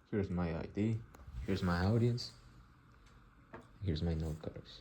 Here's my ID. Here's my audience. Here's my note cards.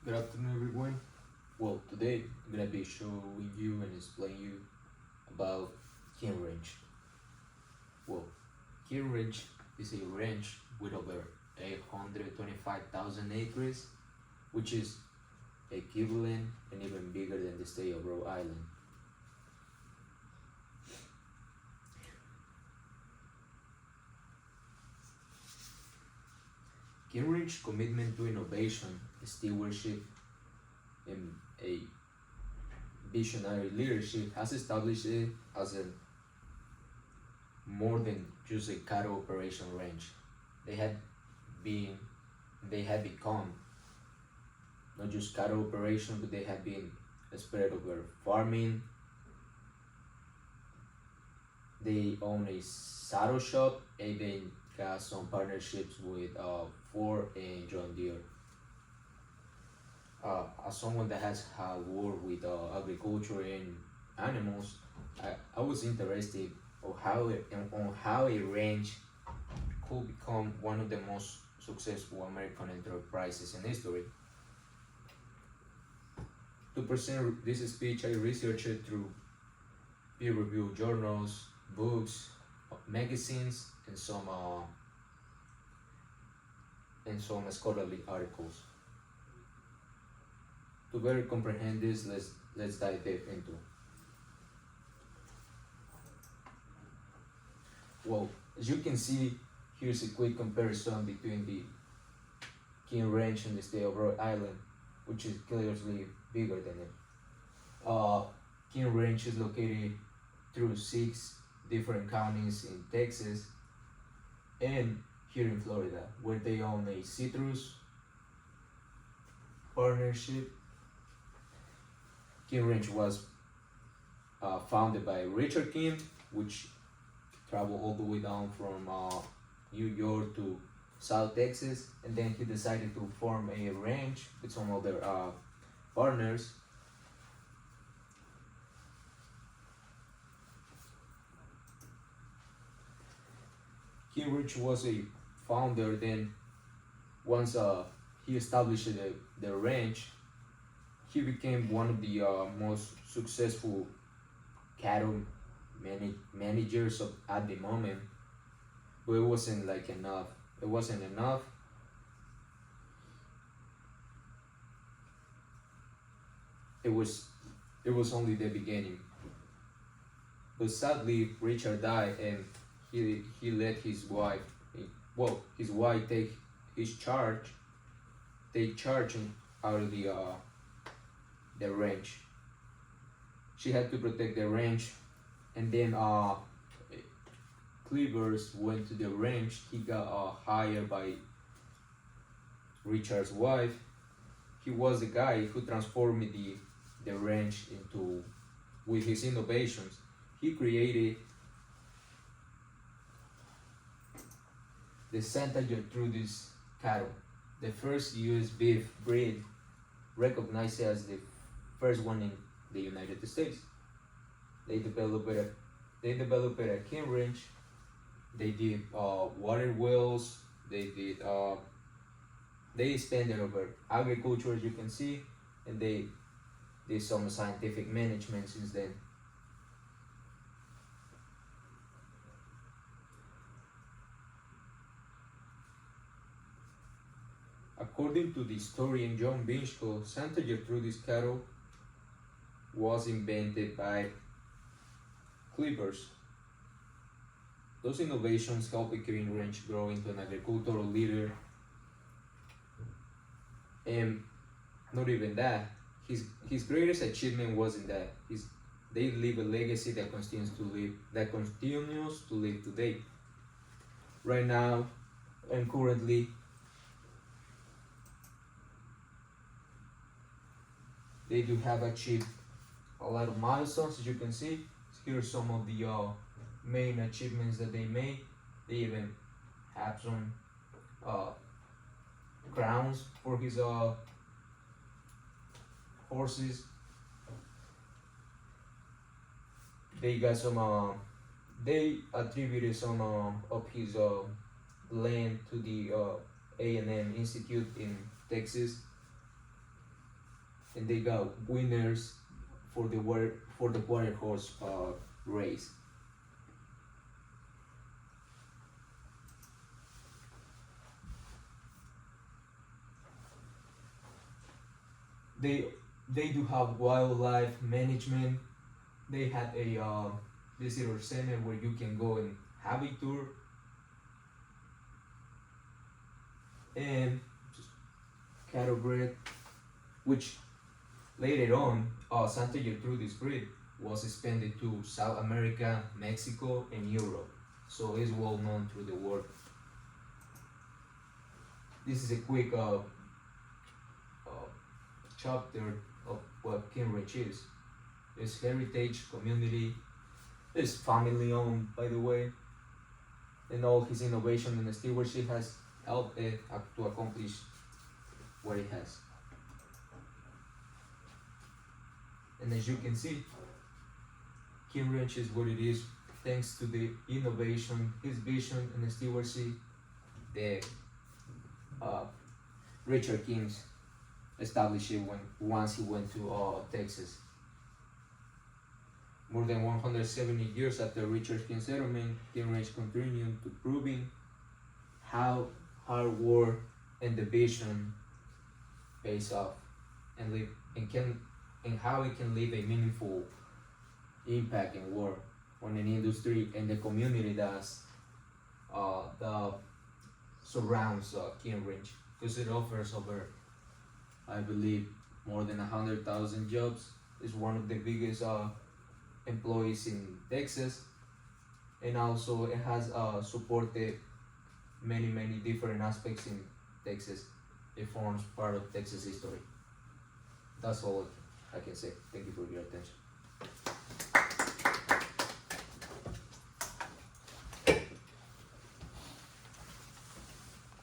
Good afternoon, everyone. Well, today I'm gonna be showing you and explain you about King Ranch. Well, King Ranch is a ranch with over 825,000 acres, which is equivalent and even bigger than the state of Rhode Island. King Ranch's commitment to innovation, stewardship, and a visionary leadership has established it as a more than just a cattle operation ranch. They had been, they had become not just cattle operation, but they had been spread over farming. They own a saddle shop, and they got some partnerships with Ford and John Deere. As someone that has worked with agriculture and animals, I was interested on how a ranch could become one of the most successful American enterprises in history. To present this speech, I researched it through peer-reviewed journals, books, magazines, and some scholarly articles. To better comprehend this, let's dive deep into. Well, as you can see, here's a quick comparison between the King Ranch and the state of Rhode Island, which is clearly bigger than it. King Ranch is located through 6 different counties in Texas and here in Florida, where they own a citrus partnership. King Ranch was founded by Richard King, which traveled all the way down from New York to South Texas, and then he decided to form a ranch with some other partners. King Ranch was a founder. Then once he established the ranch, he became one of the most successful cattle managers at the moment. But it wasn't like enough. It wasn't enough. It was only the beginning. But sadly, Richard died, and he let his wife, his wife take charge out of the ranch. She had to protect the ranch, and then Cleavers went to the ranch. He got hired by Richard's wife. He was the guy who transformed the ranch into, with his innovations. He created the Santa Gertrudis cattle, the first U.S. beef breed, recognized as the first one in the United States. They developed it at King Ranch. They did water wells. They expanded over agriculture, as you can see, and they did some scientific management since then. According to the historian John Binchko, Santa Gertrudis cattle was invented by Cleavers. Those innovations helped the King Ranch grow into an agricultural leader. And not even that, his greatest achievement wasn't that. they leave a legacy that continues to live today. Right now and currently, they do have achieved a lot of milestones. As you can see, here are some of the main achievements that they made. They even have some crowns for his horses. They got some. They attributed some of his land to the A&M Institute in Texas, and they got winners for the water horse race. They do have wildlife management. They had a visitor center where you can go and have a tour, and just cattle breed, which later on Santa Gertrudis breed was expanded to South America, Mexico, and Europe, so it's well known through the world. This is a quick chapter of what Kinrich is. It's heritage, community, it's family owned, by the way, and all his innovation and stewardship has helped it to accomplish what it has. And as you can see, Kinrich is what it is thanks to the innovation, his vision, and stewardship that Richard King's established it once he went to Texas. More than 170 years after Richard King's settlement, Kinrich continued to proving how hard work and the vision pays off, and how it can leave a meaningful impact in work on an industry and the community that surrounds Kinrich, because it offers over, I believe, more than 100,000 jobs. It's one of the biggest employees in Texas, and also it has supported many different aspects in Texas. It forms part of Texas history. That's all I can say. Thank you for your attention.